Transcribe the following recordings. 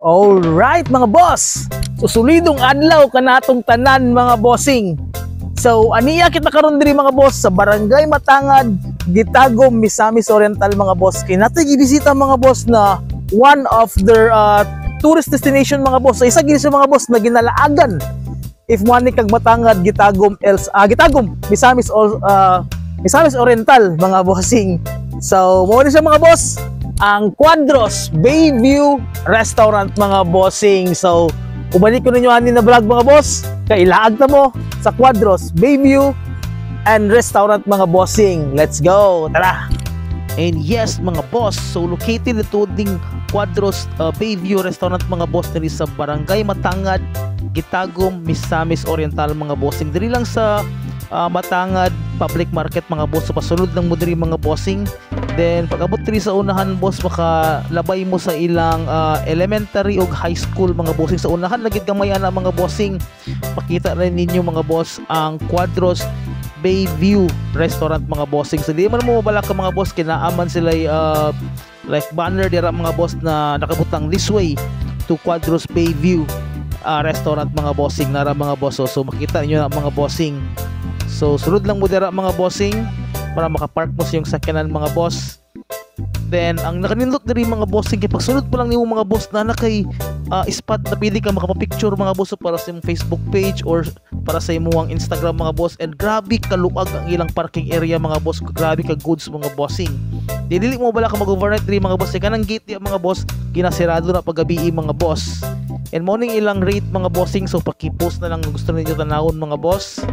Alright mga boss, susulidong adlaw kanatong tanan mga bossing. So aniya kita karon diri mga boss sa Barangay Matangad, Gitagom, Misamis Oriental mga boss. Kay nato gibisita mga boss na one of their tourist destination mga boss. Sa isa gini sa mga boss na ginalaagan. If mo ni kag Matangad, Gitagom, Gitagom, Misamis Oriental mga bossing. So mo ni sa mga boss ang Quadros Bayview Restaurant mga bossing. So ubalik ko ninyo ani na vlog mga boss, kay ilaag ta mo sa Quadros Bayview and Restaurant mga bossing. Let's go, tara. And yes mga boss, so located ito ding Quadros Bayview Restaurant mga boss diri sa Barangay Matangad, Gitagom, Misamis Oriental mga bossing. Diri lang sa Matangad Public Market mga boss. So pasulod lang mo diri mga bossing. Then pag abot diri sa unahan boss, makalabay mo sa ilang elementary o high school mga bossing. Sa unahan lagid gamay ana mga bossing. Pakita rin ninyo mga boss ang Quadros Bayview Restaurant mga bossing. So di man mo mabala ka mga boss, kinaaman sila like banner dira mga boss na nakabutang this way to Quadros Bayview Restaurant mga bossing nara mga boss. So makita niyo na mga bossing. So sulod lang mo dira mga bossing para makapark mo sa yung sakyanan mga boss. Then ang nakanindot diri mga bossing, kay pagsulod mo lang nimo mga boss na kay spot na pili ka makapapicture mga boss para sa imong Facebook page or para sa imong Instagram mga boss. And grabe kaluag ang ilang parking area mga boss, grabe ka goods mga bossing. Dili mo bala ka mag-overnight diri mga boss, kanang gate di mga boss ginasirado na paggabi mga boss. And morning ilang rate mga bossing, so paki-post na lang gusto niyo tanawon mga boss.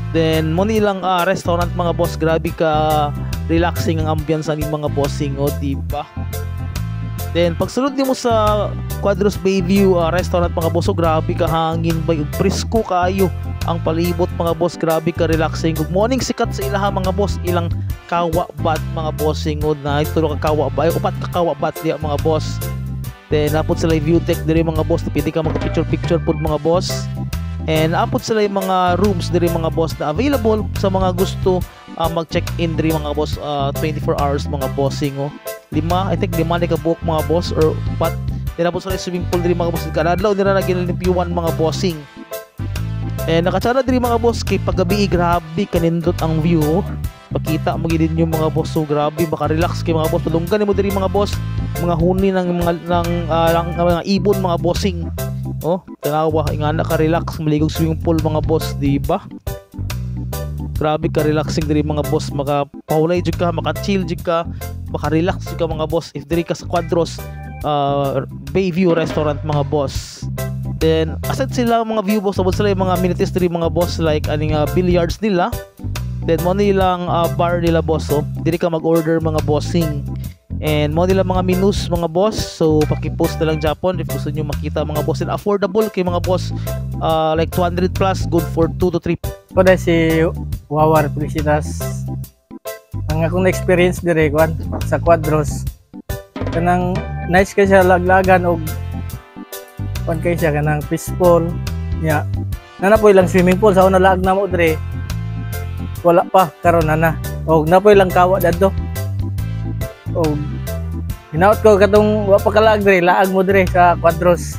Then mo nilang restaurant mga boss, grabe ka relaxing ang ambience ni mga bossing, o diba? Then pagsulod nimo sa Quadros Bayview Restaurant mga boss, so grabe ka hangin bay, presko kayo ang palibot mga boss, grabe ka relaxing. Good morning sikat sa ilaha mga boss, ilang kawa bat mga bossing, o na itulo ka kawa ba, upat ka kawa bat diya mga boss. Then napod sila view deck diri mga boss, pwede ka magka-picture pod mga boss. And apod sila yung mga rooms diri mga boss na available sa mga gusto mag-check-in diri mga boss 24 hours mga bossing. I think lima na ka book mga boss or what. Tinapos sila swimming pool diri mga boss, kadadlaw nila na ginalimpyuan mga bossing. And nakatsara diri mga boss, kay paggabi grabe kanindot ang view. Pakita mo gid yung mga boss, so grabe baka relax kay mga boss. Padunggan mo diri mga boss, mga huni ng mga ibon mga bossing. Tanawa nga naka-relax maligog swimming pool mga boss, di ba? Grabe ka relaxing diri mga boss, makapahulay jud ka, maka-chill jud ka, maka-relax jud ka mga boss if diri ka sa Quadros Bayview Restaurant mga boss. Then aside sila mga view boss, sabot sila yung mga amenities diri mga boss, like aning billiards nila. Then mo nilang bar nila boss, so diri ka mag-order mga bossing. And mo nila mga menus mga boss, so paki-post na lang Japon if gusto niyo makita mga boss. And affordable kay mga boss, like 200 plus, good for 2 to 3. Ko na si Wawar Felicitas. Ang akong na-experience dire kwan sa Quadros, kanang nice kay siya, laglagan og kwan kay siya, kanang peaceful nya. Nana po ilang swimming pool sa una laag na mo dire, wala pa karon na og na po ilang kawa dadto. Oh, hinaut ko katong wa pa kalaag dire, laag mo dire sa Quadros.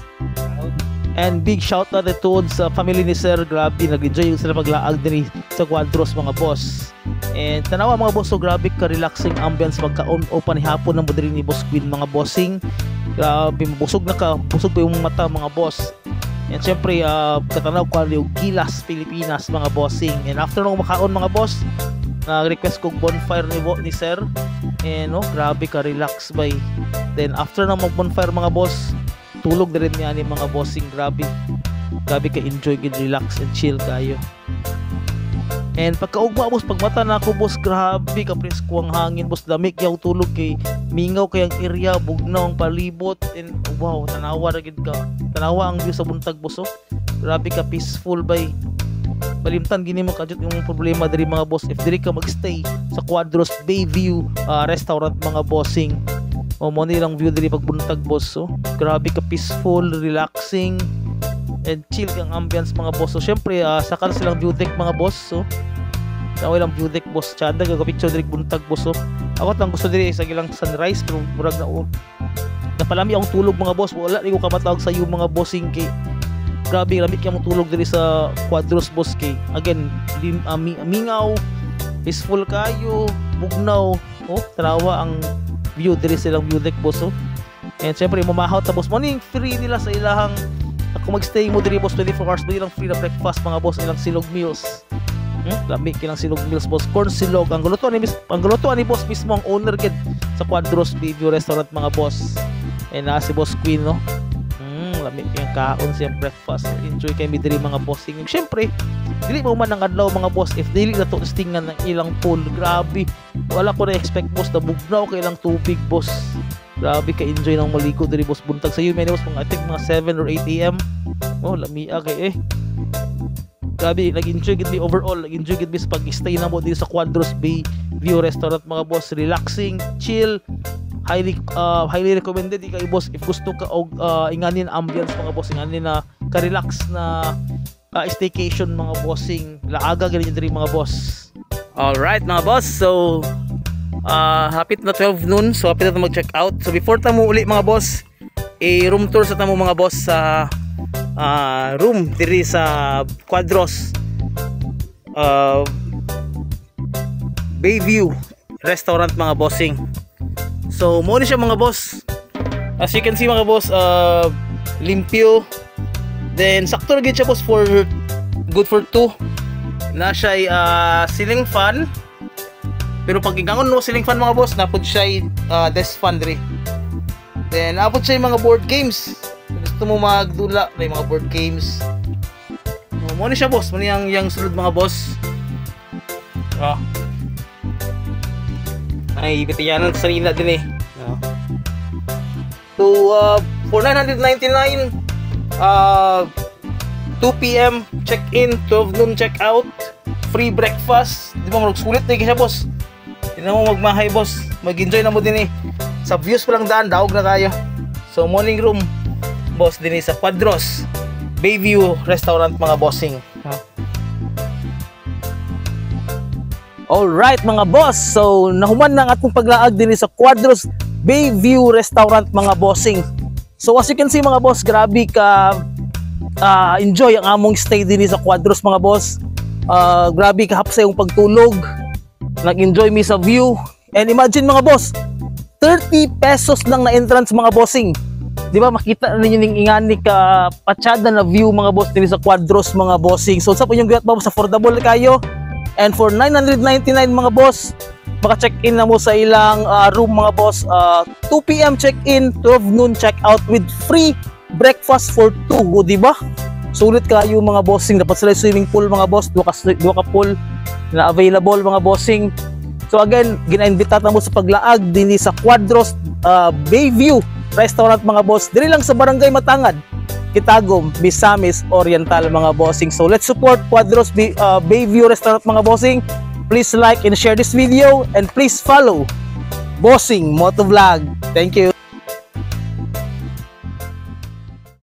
And big shout out to sa family ni Sir, grabe nag-enjoy sila maglaag dire sa Quadros mga boss. And tanawa mga boss, so grabe ka relaxing ambience, magka-on open hapon na mo dire ni Boss Queen mga bossing. Grabe busog na ka, busog pa yung mata mga boss. And syempre katanaw ko yung Gilas Pilipinas mga bossing. And after nung makaon mga boss, nag-request kong bonfire ni Sir. And grabe ka relax bay. Then after na mag-bonfire mga boss, tulog na rin niya ni mga bossing. Grabe ka enjoy, good relax and chill kayo. And pagkaugma boss, pagmata na ako boss, grabe ka presko ang hangin boss, lamig yaw tulog kay mingaw kay ang area, bugnaw ang palibot. And wow, tanawa ra gid ka, tanawa ang view sa buntag boss. Grabe ka peaceful bay. Balimtan gini mo kadjut yung problema diri mga boss if diri ka magstay sa Quadros Bayview Restaurant mga bossing. Mo nilang view diri pagbuntag boss, grabe ka peaceful, relaxing and chill ang ambience mga boss. So syempre sakal silang view deck mga boss, Naway lang view deck boss. Chanda ga picture diri buntag boss. Ako tang gusto diri sa ilang sunrise pero murag na napalami akong tulog mga boss, wala rin ko kamatawag sa iyo mga bossing kay grabe lamig kay mong tulog diri sa Quadros boss kay again mingaw, peaceful kayo, bugnaw, tanawa ang view diri silang view deck boss. And syempre mamahot ta boss, morning free nila sa ilahang kung magstay mo diri boss 24 hours mo ilang free na breakfast mga boss, ilang silog meals. Lamig kilang silog meals boss, corn silog ang gulutuan ni boss mismo ang owner gid sa Quadros Bayview Restaurant mga boss. And si Boss Queen no. Lamig yung kaon siyang breakfast. Enjoy kay mi diri mga bossing. Syempre, dili mo man ang adlaw mga boss if dili na to stingan ng ilang pool. Grabe. Wala ko na expect boss na bugnaw kay ilang tubig boss. Grabe ka enjoy nang maligo diri boss buntag sa iyo boss mga I think mga 7 or 8 AM. Lamia kay grabe, nag-enjoy gid mi overall, nag-enjoy gid mi sa pag-stay na mo dito sa Quadros Bayview Restaurant mga boss. Relaxing, chill, highly recommended ikay boss if gusto ka og inganin ambience mga boss, inganin na ka-relax na staycation mga bossing. Laaga ganyan diri mga boss. Alright mga boss, so hapit na 12 noon, so hapit na mag-check out. So before ta mo uli mga boss, room tour sa tamo mga boss sa room diri sa Quadros Bayview Restaurant mga bossing. So mo ni siya mga boss, as you can see mga boss, limpyo, then sakto na gid siya boss for good for 2 na siya ceiling fan, pero pag ingangon no ceiling fan mga boss napod siya desk fan diri. Then apod siya mga board games, gusto mo magdula na mga board games, mo ni siya boss, mo ni yang sulod mga boss. Ay bitiyanan sa sarina din eh. So for 999 2 PM check-in, 12 noon check-out, free breakfast. Di ba sulit na siya boss. Hindi na mo magmahay boss, mag-enjoy na mo din eh. Sa views pa lang daan, daog na kayo. So morning room boss din eh sa Quadros Bayview Restaurant mga bossing. Alright mga boss, so nahuman na ang atong paglaag din sa Quadros Bayview Restaurant mga bossing. So as you can see mga boss, grabe ka enjoy ang among stay din sa Quadros mga boss. Grabe ka hapsa yung pagtulog, nag-enjoy mi sa view. And imagine mga boss, 30 pesos lang na entrance mga bossing. Di ba makita na ninyo ning ingani ka patsada na view mga boss din sa Quadros mga bossing. So sa po yung gayat boss, affordable kayo. And for 999 mga boss, maka-check-in na mo sa ilang room mga boss. 2 PM check-in, 12 noon check-out with free breakfast for 2. O diba? Sulit kayo mga bossing. Dapat sila swimming pool mga boss. Dua ka pool na available mga bossing. So again, gina-invita na mo sa paglaag din sa Quadros Bayview Restaurant mga boss. Diri lang sa Barangay Matangad, Kitagum, Misamis Oriental mga bossing. So let's support Quadros Bayview Restaurant mga bossing. Please like and share this video and please follow Bossing Motovlog. Thank you.